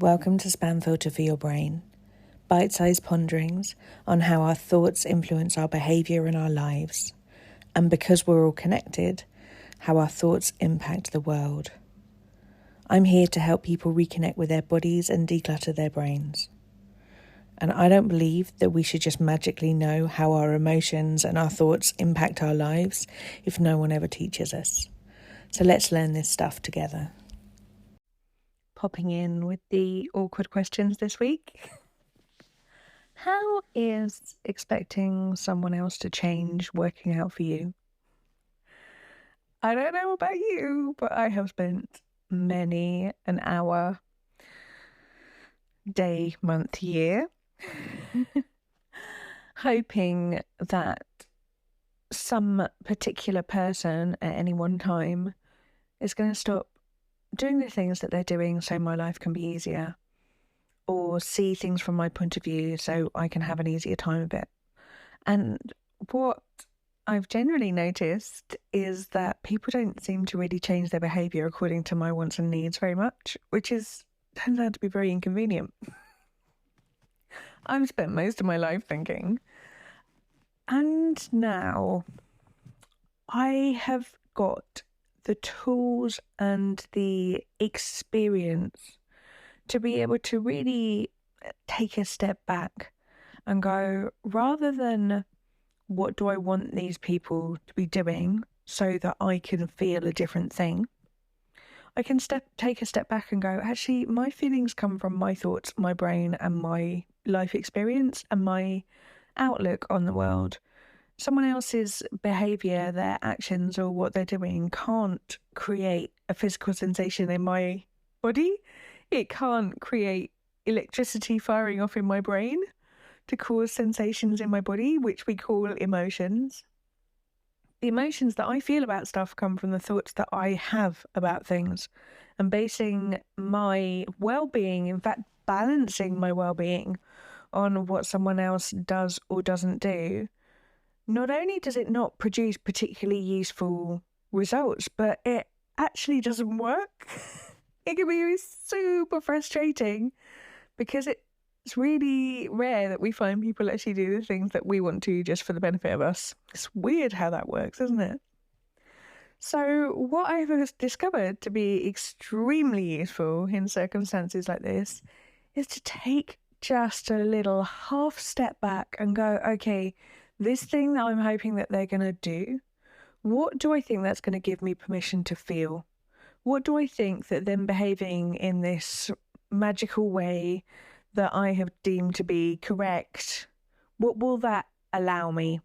Welcome to Spam Filter for Your Brain, bite-sized ponderings on how our thoughts influence our behaviour and our lives, and because we're all connected, how our thoughts impact the world. I'm here to help people reconnect with their bodies and declutter their brains. And I don't believe that we should just magically know how our emotions and our thoughts impact our lives if no one ever teaches us. So let's learn this stuff together. Popping in with the awkward questions this week. How is expecting someone else to change working out for you? I don't know about you, but I have spent many an hour, day, month, year hoping that some particular person at any one time is going to stop doing the things that they're doing so my life can be easier, or see things from my point of view so I can have an easier time of it. And what I've generally noticed is that people don't seem to really change their behaviour according to my wants and needs very much, which turns out to be very inconvenient. I've spent most of my life thinking, and now I have got the tools and the experience to be able to really take a step back and go, rather than what do I want these people to be doing so that I can feel a different thing, I can take a step back and go, actually, my feelings come from my thoughts, my brain, and my life experience and my outlook on the world. Someone else's behaviour, their actions, or what they're doing can't create a physical sensation in my body. It can't create electricity firing off in my brain to cause sensations in my body, which we call emotions. The emotions that I feel about stuff come from the thoughts that I have about things, and basing my well-being, in fact, balancing my well-being on what someone else does or doesn't do. Not only does it not produce particularly useful results, but it actually doesn't work. It can be super frustrating because it's really rare that we find people actually do the things that we want to just for the benefit of us. It's weird how that works, isn't it? So what I've discovered to be extremely useful in circumstances like this is to take just a little half step back and go, okay, this thing that I'm hoping that they're going to do, what do I think that's going to give me permission to feel? What do I think that them behaving in this magical way that I have deemed to be correct, what will that allow me?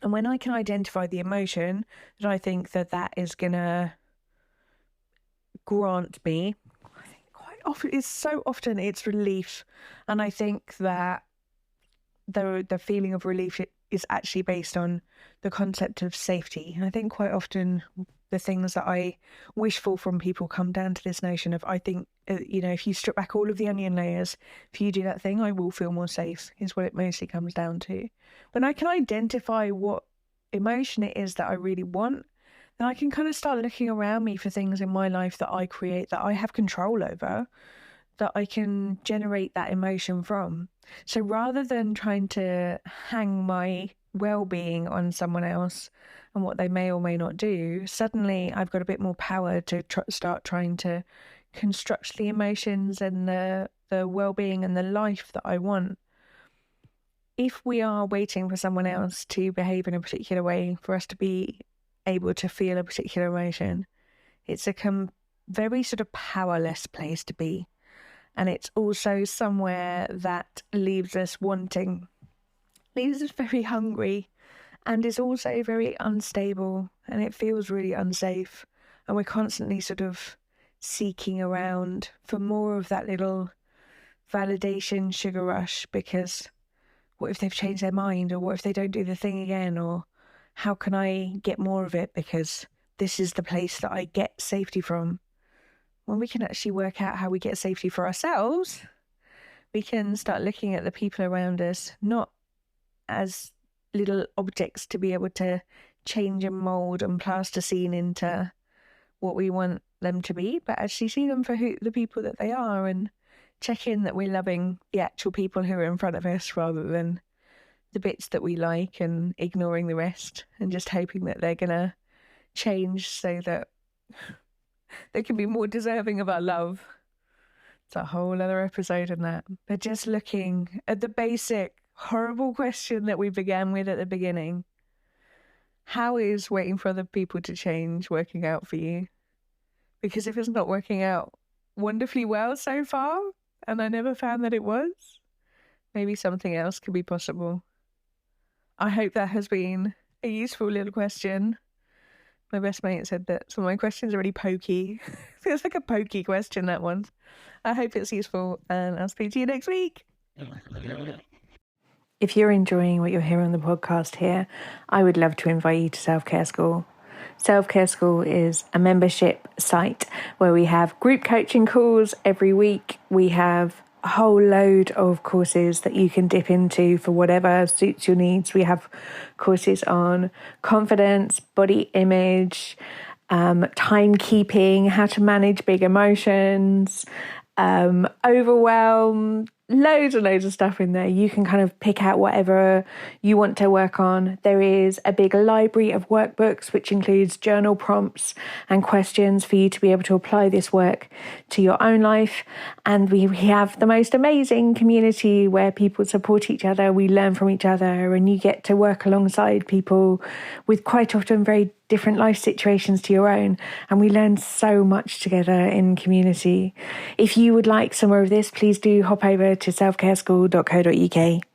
And when I can identify the emotion that I think that is going to grant me, I think quite often, it's relief. And I think that the feeling of relief is actually based on the concept of safety. And I think quite often the things that I wish for from people come down to this notion of, I think, if you strip back all of the onion layers, if you do that thing, I will feel more safe, is what it mostly comes down to. When I can identify what emotion it is that I really want, then I can kind of start looking around me for things in my life that I create, that I have control over, that I can generate that emotion from. So rather than trying to hang my well-being on someone else and what they may or may not do, suddenly I've got a bit more power to start trying to construct the emotions and the well-being and the life that I want. If we are waiting for someone else to behave in a particular way for us to be able to feel a particular emotion, it's a very sort of powerless place to be. And it's also somewhere that leaves us wanting, leaves us very hungry, and is also very unstable, and it feels really unsafe. And we're constantly sort of seeking around for more of that little validation sugar rush, because what if they've changed their mind, or what if they don't do the thing again, or how can I get more of it because this is the place that I get safety from. When we can actually work out how we get safety for ourselves, we can start looking at the people around us not as little objects to be able to change and mould and plasticine into what we want them to be, but actually see them for the people that they are, and check in that we're loving the actual people who are in front of us rather than the bits that we like and ignoring the rest and just hoping that they're going to change so that they can be more deserving of our love. It's a whole other episode on that. But just looking at the basic, horrible question that we began with at the beginning. How is waiting for other people to change working out for you? Because if it's not working out wonderfully well so far, and I never found that it was, maybe something else could be possible. I hope that has been a useful little question. My best mate said that some of my questions are really pokey. Feels like a pokey question, that one. I hope it's useful, and I'll speak to you next week. If you're enjoying what you're hearing on the podcast here, I would love to invite you to Self-Care School. Self-Care School is a membership site where we have group coaching calls every week. We have a whole load of courses that you can dip into for whatever suits your needs. We have courses on confidence, body image, timekeeping, how to manage big emotions, overwhelm, loads and loads of stuff in there. You can kind of pick out whatever you want to work on. There is a big library of workbooks, which includes journal prompts and questions for you to be able to apply this work to your own life. And we have the most amazing community where people support each other. We learn from each other, and you get to work alongside people with quite often very different life situations to your own, and we learn so much together in community. If you would like some more of this, please do hop over to selfcareschool.co.uk.